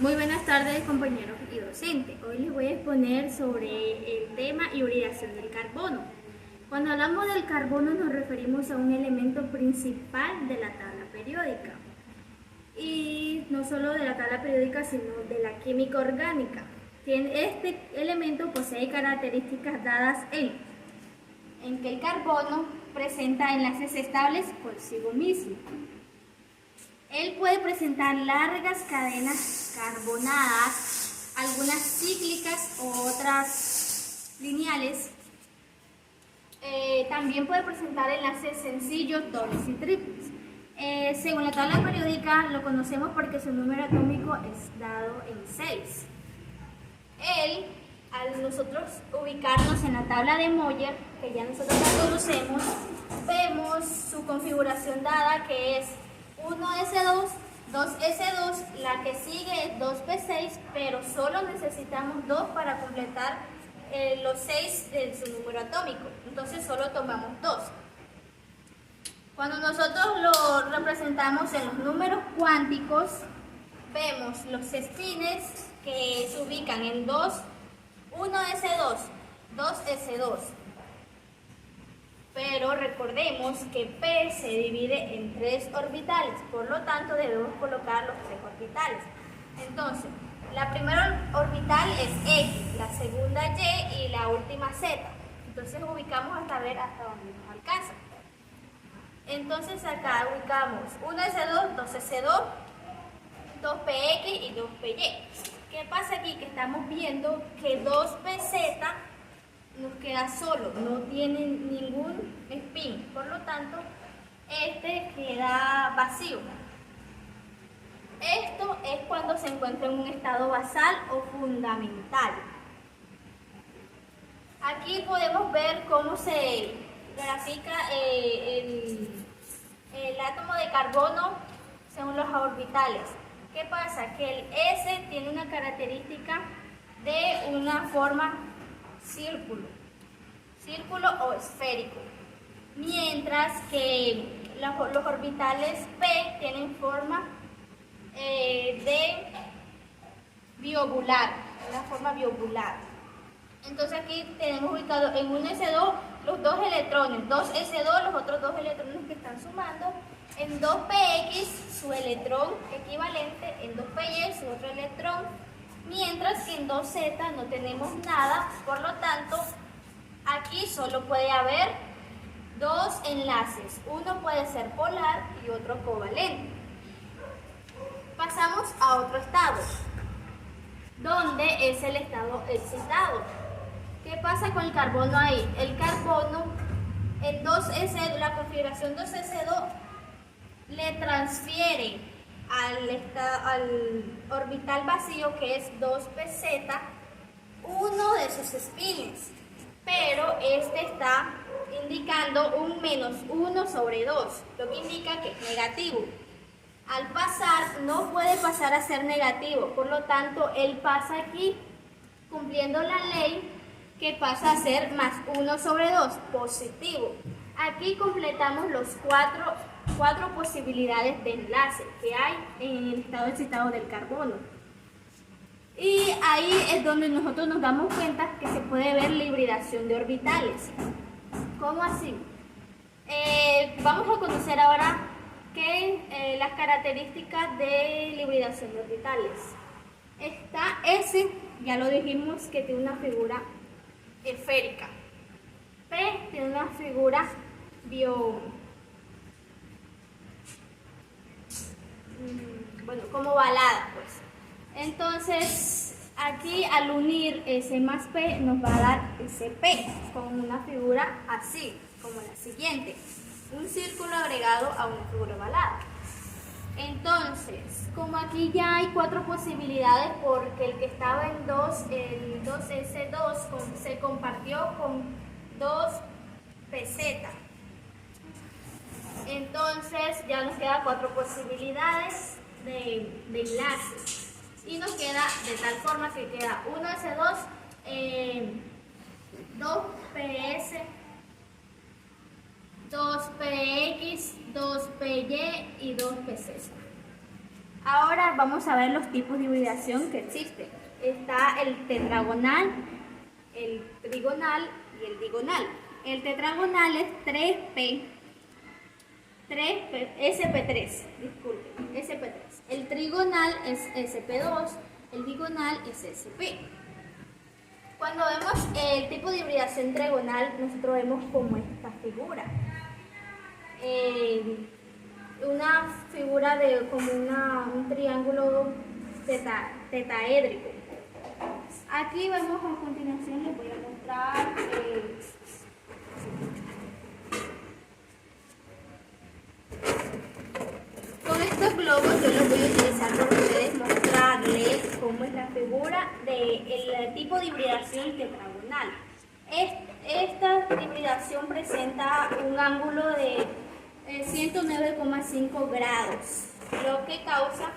Muy buenas tardes, compañeros y docentes. Hoy les voy a exponer sobre el tema hibridación del carbono. Cuando hablamos del carbono nos referimos a un elemento principal de la tabla periódica. Y no solo de la tabla periódica, sino de la química orgánica. Este elemento posee características dadas en que el carbono presenta enlaces estables consigo mismo. Él puede presentar largas cadenas carbonadas, algunas cíclicas o otras lineales. También puede presentar enlaces sencillos, dobles y triples. Según la tabla periódica lo conocemos porque su número atómico es dado en 6. Él, al nosotros ubicarnos en la tabla de Moller, que ya nosotros la conocemos, vemos su configuración dada, que es 1s2, 2s2, la que sigue es 2p6, pero solo necesitamos 2 para completar los 6 de su número atómico, entonces solo tomamos 2. Cuando nosotros lo representamos en los números cuánticos, vemos los espines que se ubican en 2, 1s2, 2s2. Pero recordemos que P se divide en 3 orbitales, por lo tanto debemos colocar los 3 orbitales. Entonces, la primera orbital es X, la segunda Y y la última Z. Entonces ubicamos hasta ver hasta dónde nos alcanza. Entonces acá ubicamos 1s2, 2s2, 2px y 2py. ¿Qué pasa aquí? Que estamos viendo que 2pz nos queda solo, no tiene ningún spin, por lo tanto este queda vacío. Esto es cuando se encuentra en un estado basal o fundamental. Aquí podemos ver cómo se grafica el átomo de carbono según los orbitales. ¿Qué pasa? Que el S tiene una característica de una forma círculo o esférico, mientras que los orbitales P tienen forma de biobular, una forma biobular. Entonces aquí tenemos ubicado en un S2 los 2 electrones, 2S2, los otros 2 electrones que están sumando, en 2px su electrón equivalente, en 2py su otro electrón, mientras que en 2z no tenemos nada, por lo tanto aquí solo puede haber 2 enlaces, uno puede ser polar y otro covalente. Pasamos a otro estado, donde es el estado excitado. ¿Qué pasa con el carbono ahí? El carbono en 2s, la configuración 2s2 le transfiere al orbital vacío, que es 2pz, uno de sus espines, pero este está indicando un -1 sobre 2, lo que indica que es negativo. Al pasar, no puede pasar a ser negativo, por lo tanto, él pasa aquí cumpliendo la ley, que pasa a ser +1 sobre 2, positivo. Aquí completamos los cuatro posibilidades de enlace que hay en el estado excitado del carbono. Y ahí es donde nosotros nos damos cuenta que se puede ver la hibridación de orbitales. ¿Cómo así? Vamos a conocer ahora las características de la hibridación de orbitales. Está S, ya lo dijimos, que tiene una figura esférica. P tiene una figura como ovalada, pues. Entonces, aquí al unir S más P nos va a dar SP con una figura así, como la siguiente. Un círculo agregado a una figura ovalada. Entonces, como aquí ya hay 4 posibilidades, porque el que estaba en 2, el 2S2 se compartió con 2PZ. Entonces ya nos quedan 4 posibilidades de enlace. Y nos queda de tal forma que queda 1S2, 2PS, 2px, 2py y 2pz. Ahora vamos a ver los tipos de hibridación que existen. Está el tetragonal, el trigonal y el digonal. El tetragonal es 3P, disculpen, SP3. El trigonal es SP2, el digonal es SP. Cuando vemos el tipo de hibridación trigonal, nosotros vemos como esta figura. Una figura de como un triángulo tetaédrico. Aquí vemos a continuación, les voy a mostrar con estos globos. Yo los voy a utilizar para ustedes mostrarles cómo es la figura del tipo de hibridación tetragonal. Esta hibridación presenta un ángulo de 109,5 grados, lo que causa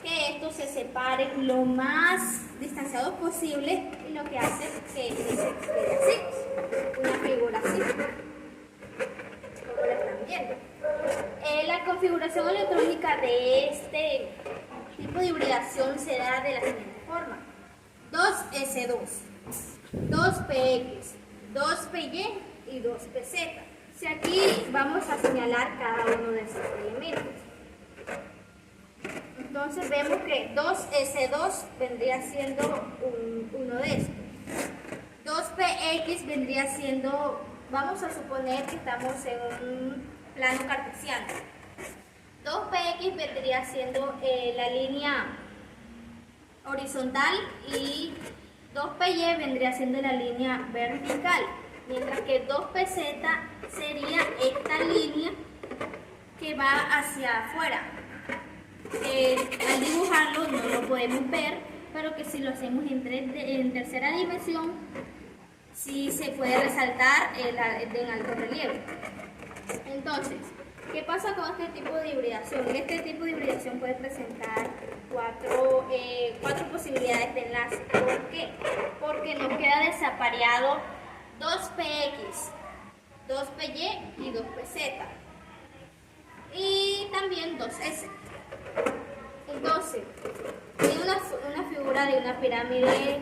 que estos se separen lo más distanciados posible y lo que hace que se quede así, una figura así, como la están viendo. La configuración electrónica de este tipo de hibridación se da de la siguiente forma: 2S2, 2PX, 2PY y 2PZ. Si aquí vamos a señalar cada uno de estos elementos. Entonces vemos que 2S2 vendría siendo uno de estos. 2PX vendría siendo, vamos a suponer que estamos en un plano cartesiano. 2PX vendría siendo la línea horizontal y 2PY vendría siendo la línea vertical. Mientras que 2PZ sería esta línea que va hacia afuera. Al dibujarlo no lo podemos ver, pero que si lo hacemos en tercera dimensión, sí se puede resaltar en alto relieve. Entonces, ¿qué pasa con este tipo de hibridación? Este tipo de hibridación puede presentar cuatro posibilidades de enlace. ¿Por qué? Porque nos queda desapareado 2PX, 2PY y 2PZ. Y también 2S. Entonces, tiene una figura de una pirámide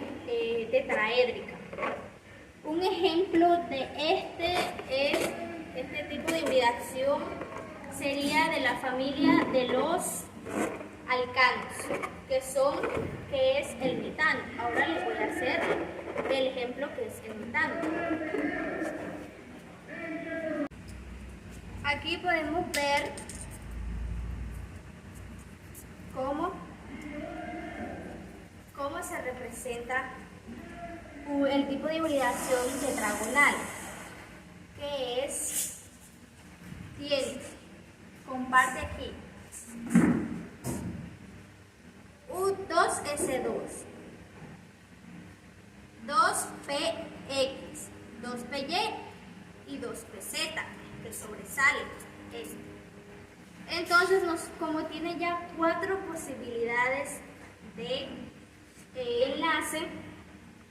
tetraédrica. Un ejemplo de este tipo de hibridación sería de la familia de los alcanos, que es el metano. Ahora les voy a hacer el ejemplo que es el metano. Aquí podemos ver cómo se representa el tipo de hibridación tetragonal, que comparte aquí 2S2, 2PX, 2PY y 2PZ, que sobresale esto. Entonces, como tiene ya 4 posibilidades de enlace,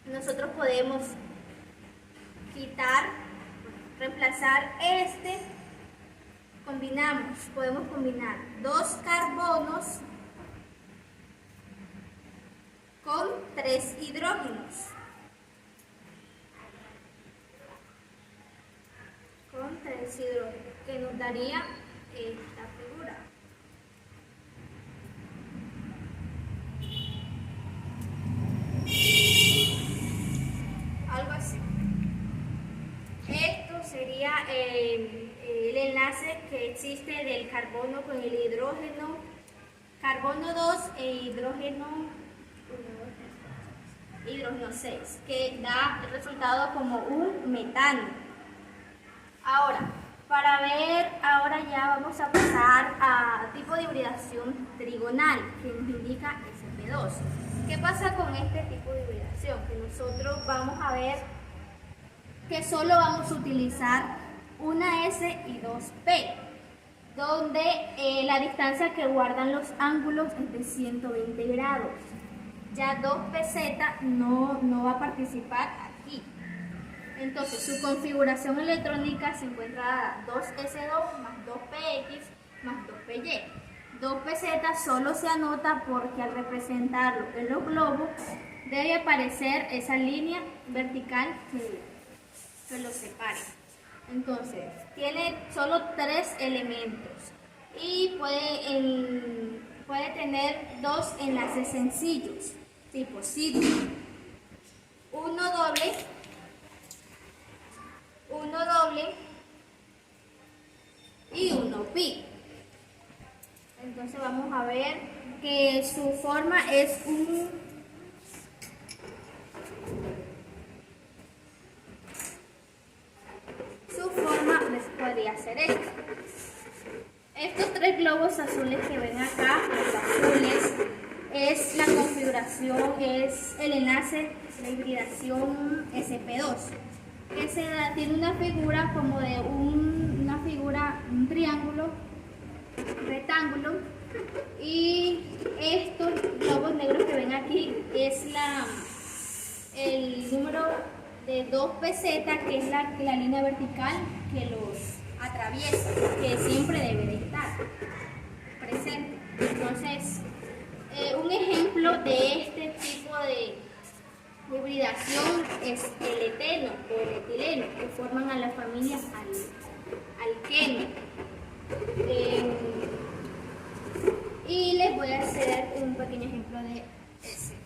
nosotros podemos reemplazar podemos combinar 2 carbonos con 3 hidrógenos. Que nos daría esta figura. Algo así. Esto sería el enlace que existe del carbono con el hidrógeno, carbono 2 e hidrógeno 6, que da el resultado como un metano. Ahora ya vamos a pasar a tipo de hibridación trigonal, que nos indica SP2. ¿Qué pasa con este tipo de hibridación? Que nosotros vamos a ver que solo vamos a utilizar una S y 2P, donde la distancia que guardan los ángulos es de 120 grados. Ya 2PZ no va a participar aquí. Entonces, su configuración electrónica se encuentra 2S2 más 2PX más 2PY. 2 pesetas solo se anota porque al representarlo en los globos debe aparecer esa línea vertical que los separe. Entonces, tiene solo 3 elementos y puede tener 2 enlaces sencillos, tipo sigma. Uno doble y uno pi. Entonces vamos a ver que su forma es podría ser esta. Estos 3 globos azules que ven acá, los azules, es la configuración, es el enlace de hibridación SP2, que tiene una figura como de un triángulo, rectángulo, y estos globos negros que ven aquí es el número de 2 pesetas, que es la línea vertical que los atraviesa, que siempre debe de estar presente. Entonces, un ejemplo de este tipo de hibridación es el eteno o el etileno, que forman a la familia alqueno. Y les voy a hacer un pequeño ejemplo de ese.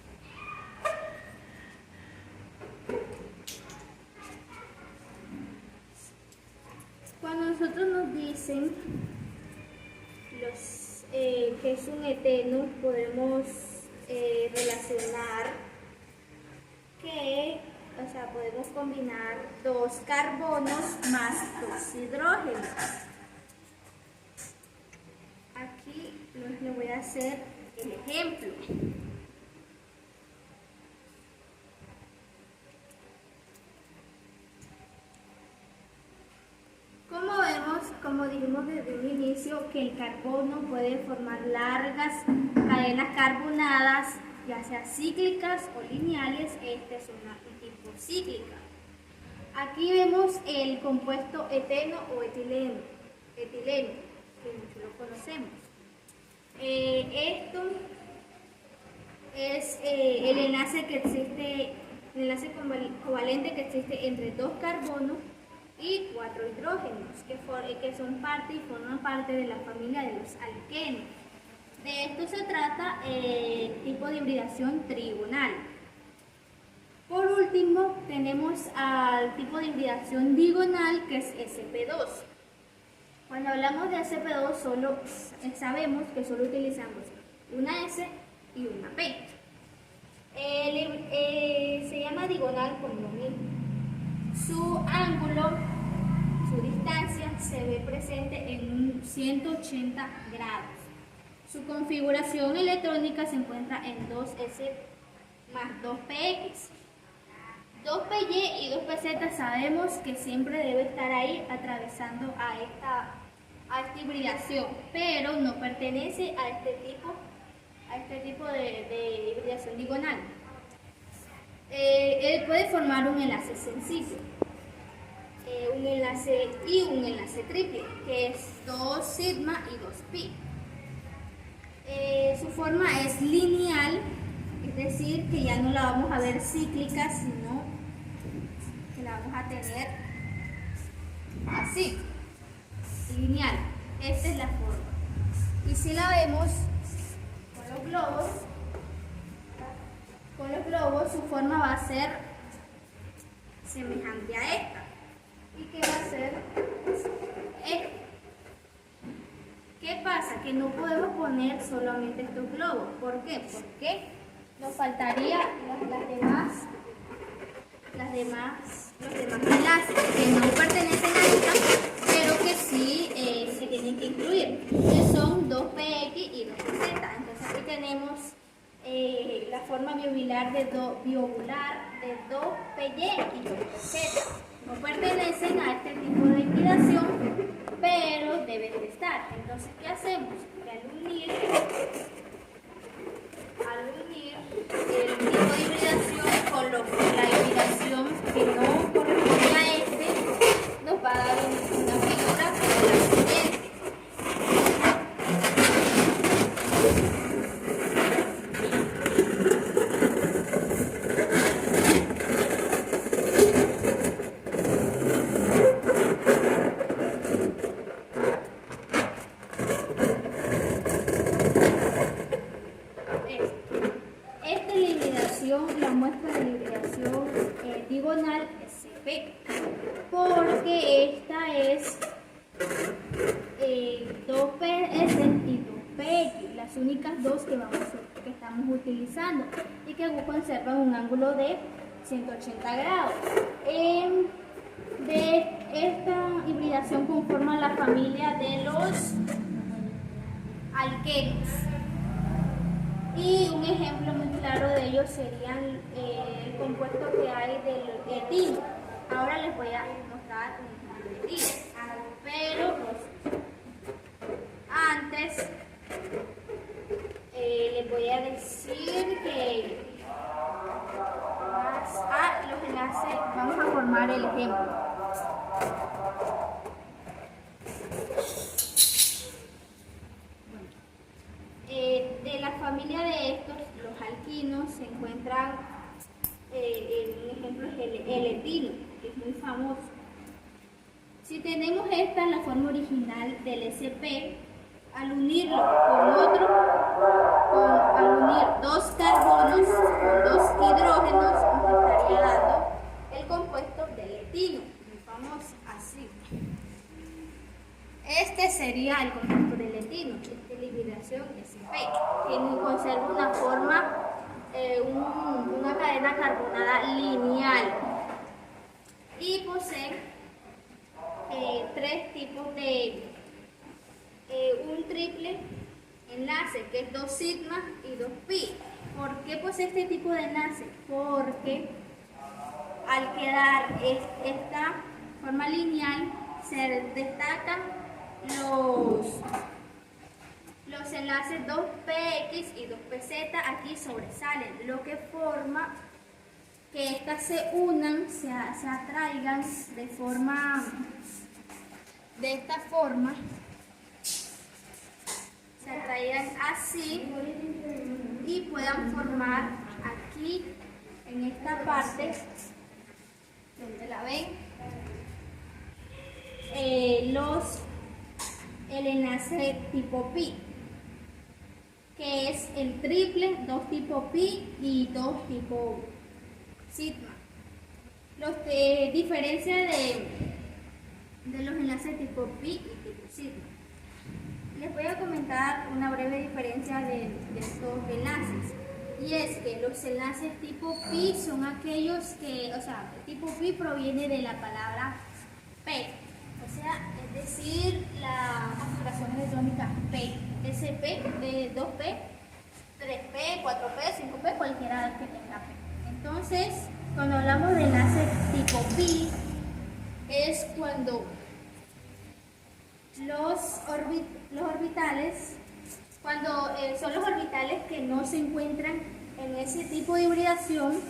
Cuando nosotros nos dicen que es un eteno, podemos relacionar podemos combinar 2 carbonos más 2 hidrógenos. Aquí les voy a hacer el ejemplo. Como vemos, como dijimos desde un inicio, que el carbono puede formar largas cadenas carbonadas, ya sea cíclicas o lineales. Esta es una tipo cíclica. Aquí vemos el compuesto eteno o etileno, que muchos lo conocemos. Esto es el enlace que existe, el enlace covalente que existe entre 2 carbonos y 4 hidrógenos, que son parte y forman parte de la familia de los alquenos. De esto se trata el tipo de hibridación trigonal. Por último, tenemos al tipo de hibridación digonal, que es SP2. Cuando hablamos de SP2, sabemos que solo utilizamos una S y una P. Se llama digonal por lo mismo. Su ángulo, su distancia, se ve presente en 180 grados. Su configuración electrónica se encuentra en 2S más 2PX. 2PY y 2PZ sabemos que siempre debe estar ahí atravesando a esta hibridación, pero no pertenece a este tipo de hibridación digonal. Él puede formar un enlace sencillo, un enlace triple, que es 2 sigma y 2 pi. Su forma es lineal, es decir, que ya no la vamos a ver cíclica, sino que la vamos a tener así, lineal. Esta es la forma. Y si la vemos con los globos, su forma va a ser semejante a esta. ¿Y qué va a ser esta? ¿Qué pasa? Que no podemos poner solamente estos globos. ¿Por qué? Porque nos faltaría los demás enlaces que no pertenecen a esta, pero que sí se tienen que incluir, que son 2PX y 2PZ. Entonces aquí tenemos la forma biobular de 2PY y 2PZ. No pertenecen a este tipo de hibridación, pero deben de estar. Entonces, ¿qué hacemos? Que al unir el tipo de hibridación con la hibridación que no corresponde a este, nos va a dar una figura como la siguiente. poligonal SP, porque esta es 2PS y 2PX, las únicas dos que estamos utilizando y que conservan un ángulo de 180 grados. De esta hibridación conforma la familia de los alquenos. Y un ejemplo muy claro de ello sería el compuesto que hay del etilo. Ahora les voy a mostrar un etilo, pero antes les voy a decir que los enlaces, vamos a formar el ejemplo. De la familia de estos, los alquinos, se encuentran, un ejemplo es el etilo, que es muy famoso. Si tenemos esta en la forma original del SP, al unirlo con otro, al unir dos carbonos con dos hidrógenos, nos estaría dando el compuesto del etilo, muy famoso, así. Este sería el compuesto del etilo, esta es la hibridación SP, que conserva una forma, una cadena carbonada lineal y posee tres tipos de un triple enlace, que es 2 sigma y 2 pi. ¿Por qué posee este tipo de enlace? Porque al quedar esta forma lineal se destacan los enlaces 2px y 2pz, aquí sobresalen, lo que forma que estas se unan, se atraigan de esta forma, se atraigan así y puedan formar aquí en esta parte donde la ven el enlace tipo pi, que es el triple, 2 tipo pi y 2 tipo sigma. Diferencia de los enlaces tipo pi y tipo sigma. Les voy a comentar una breve diferencia de estos enlaces. Y es que los enlaces tipo pi son aquellos que, o sea, el tipo pi proviene de la palabra P. O sea, es decir, la configuración electrónica P, SP, de 2P, 3P, 4P, 5P, cualquiera que tenga P. Entonces, cuando hablamos de enlace tipo pi, es cuando los orbitales, son los orbitales que no se encuentran en ese tipo de hibridación,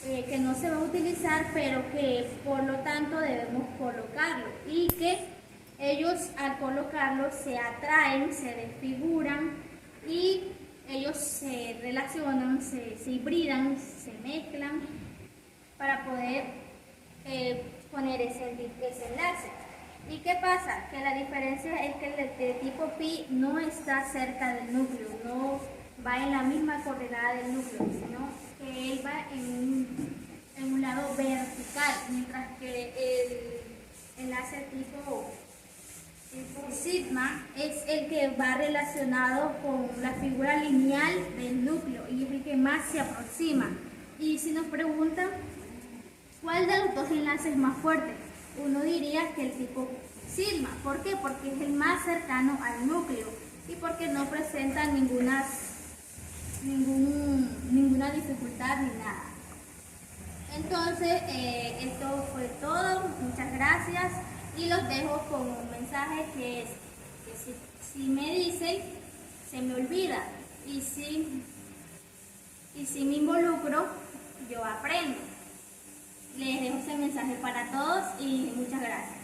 que no se va a utilizar, pero que por lo tanto debemos colocarlo, y que ellos al colocarlo se atraen, se desfiguran y ellos se relacionan, se hibridan, se mezclan para poder poner ese enlace. ¿Y qué pasa? Que la diferencia es que el de tipo pi no está cerca del núcleo, no va en la misma coordenada del núcleo, sino que él va en un lado vertical, mientras que el enlace tipo sigma es el que va relacionado con la figura lineal del núcleo y es el que más se aproxima. Y si nos preguntan cuál de los dos enlaces es más fuerte, uno diría que el tipo sigma. ¿Por qué? Porque es el más cercano al núcleo y porque no presenta ninguna dificultad ni nada. Entonces, esto fue todo. Muchas gracias y los dejo con un mensaje que es que si me dicen, se me olvida, y si me involucro, yo aprendo. Les dejo ese mensaje para todos y muchas gracias.